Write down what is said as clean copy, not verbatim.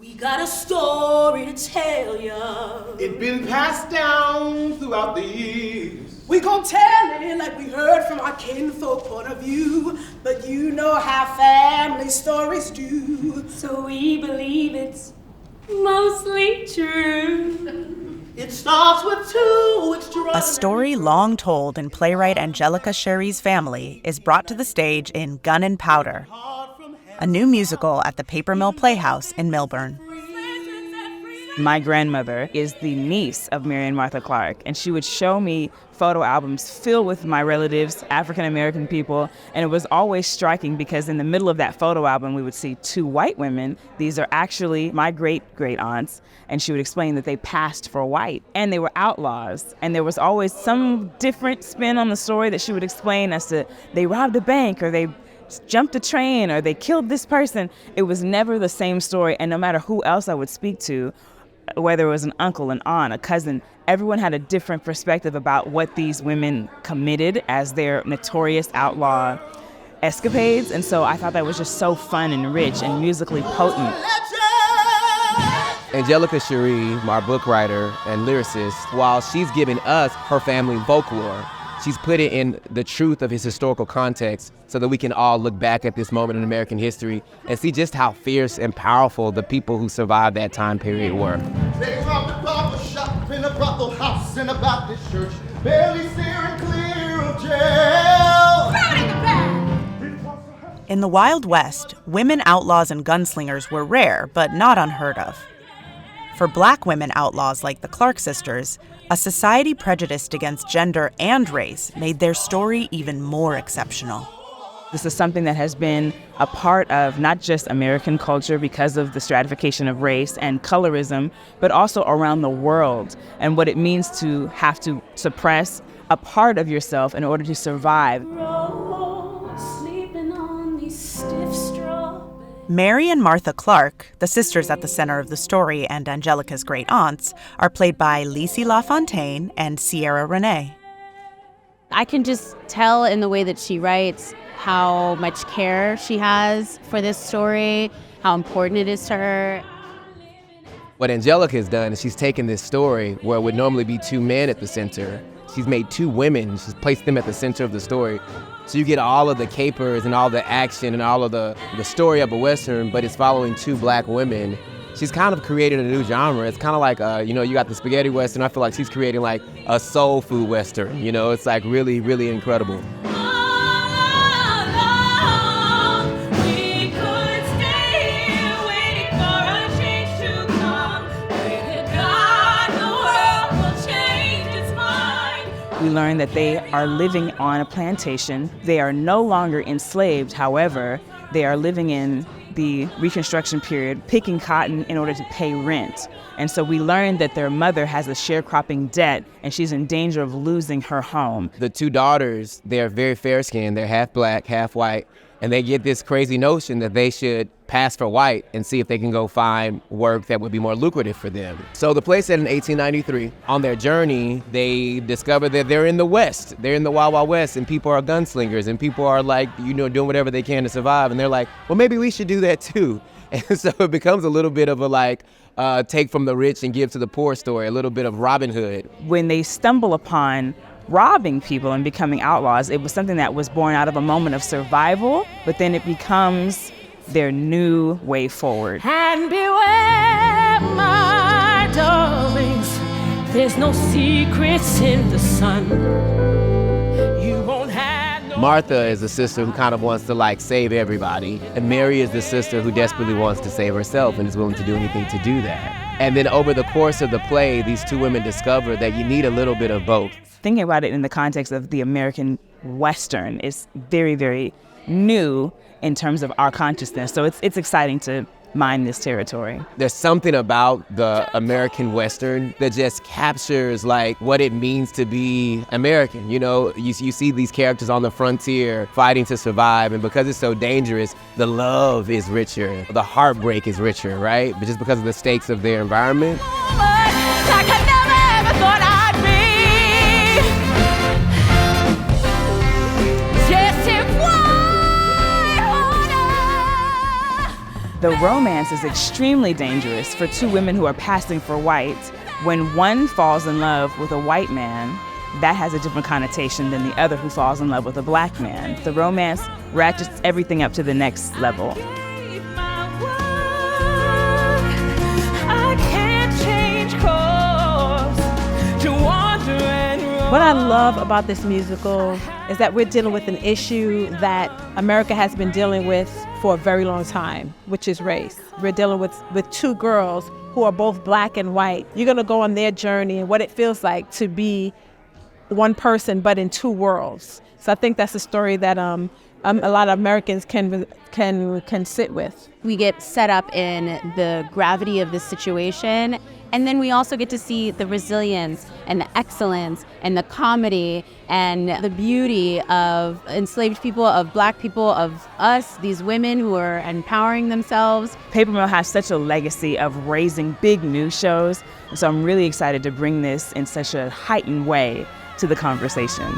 We got a story to tell ya. It been passed down throughout the years. We gon' tell it like we heard from our kinfolk point of view. But you know how family stories do. So we believe it's mostly true. It starts with two extraordinary... A story long told in playwright Angelica Chéri's family is brought to the stage in Gun and Powder, a new musical at the Paper Mill Playhouse in Millburn. My grandmother is the niece of Mary and Martha Clarke, and she would show me photo albums filled with my relatives, African-American people, and it was always striking because in the middle of that photo album, we would see two white women. These are actually my great-great-aunts, and she would explain that they passed for white, and they were outlaws, and there was always some different spin on the story that she would explain as to they robbed a bank, or they jumped a train, or they killed this person. It was never the same story, and no matter who else I would speak to, whether it was an uncle, an aunt, a cousin, everyone had a different perspective about what these women committed as their notorious outlaw escapades. And so I thought that was just so fun and rich and musically potent. Angelica Chéri, my book writer and lyricist, while she's giving us her family folklore, she's put it in the truth of his historical context so that we can all look back at this moment in American history and see just how fierce and powerful the people who survived that time period were. They robbed a barber shop in a brothel house in a Baptist church, barely steering clear of jail. In the Wild West, women outlaws and gunslingers were rare, but not unheard of. For Black women outlaws like the Clarke sisters, a society prejudiced against gender and race made their story even more exceptional. This is something that has been a part of not just American culture because of the stratification of race and colorism, but also around the world and what it means to have to suppress a part of yourself in order to survive. Mary and Martha Clarke, the sisters at the center of the story and Angelica's great aunts, are played by Lisi LaFontaine and Sierra Renee. I can just tell in the way that she writes how much care she has for this story, how important it is to her. What Angelica has done is she's taken this story where it would normally be two men at the center. She's made two women, she's placed them at the center of the story. So you get all of the capers and all the action and all of the story of a Western, but it's following two Black women. She's kind of created a new genre. It's kind of like, you got the spaghetti Western. I feel like she's creating like a soul food Western. It's like really, really incredible. We learn that they are living on a plantation. They are no longer enslaved. However, they are living in the Reconstruction period, picking cotton in order to pay rent. And so we learn that their mother has a sharecropping debt and she's in danger of losing her home. The two daughters, they're very fair-skinned. They're half Black, half white. And they get this crazy notion that they should pass for white and see if they can go find work that would be more lucrative for them. So the play set in 1893. On their journey, they discover that they're in the West. They're in the Wild Wild West, and people are gunslingers, and people are like, doing whatever they can to survive. And they're like, well, maybe we should do that too. And so it becomes a little bit of a take from the rich and give to the poor story, a little bit of Robin Hood. When they stumble upon robbing people and becoming outlaws, it was something that was born out of a moment of survival, but then it becomes their new way forward. And beware, my darlings, there's no secrets in the sun. You won't have no... Martha is the sister who kind of wants to save everybody, and Mary is the sister who desperately wants to save herself and is willing to do anything to do that. And then over the course of the play, these two women discover that you need a little bit of both. Thinking about it in the context of the American Western is very, very new in terms of our consciousness. So it's exciting to mine this territory. There's something about the American Western that just captures what it means to be American. You see these characters on the frontier fighting to survive, and because it's so dangerous, the love is richer, the heartbreak is richer, right? But just because of the stakes of their environment. Like I never ever thought I'd be. Yes, if The romance is extremely dangerous for two women who are passing for white. When one falls in love with a white man, that has a different connotation than the other who falls in love with a black man. The romance ratchets everything up to the next level. What I love about this musical is that we're dealing with an issue that America has been dealing with for a very long time, which is race. We're dealing with two girls who are both black and white. You're going to go on their journey and what it feels like to be one person but in two worlds. So I think that's a story that a lot of Americans can sit with. We get set up in the gravity of this situation, and then we also get to see the resilience and the excellence and the comedy and the beauty of enslaved people, of black people, of us, these women who are empowering themselves. Paper Mill has such a legacy of raising big news shows, so I'm really excited to bring this in such a heightened way to the conversation.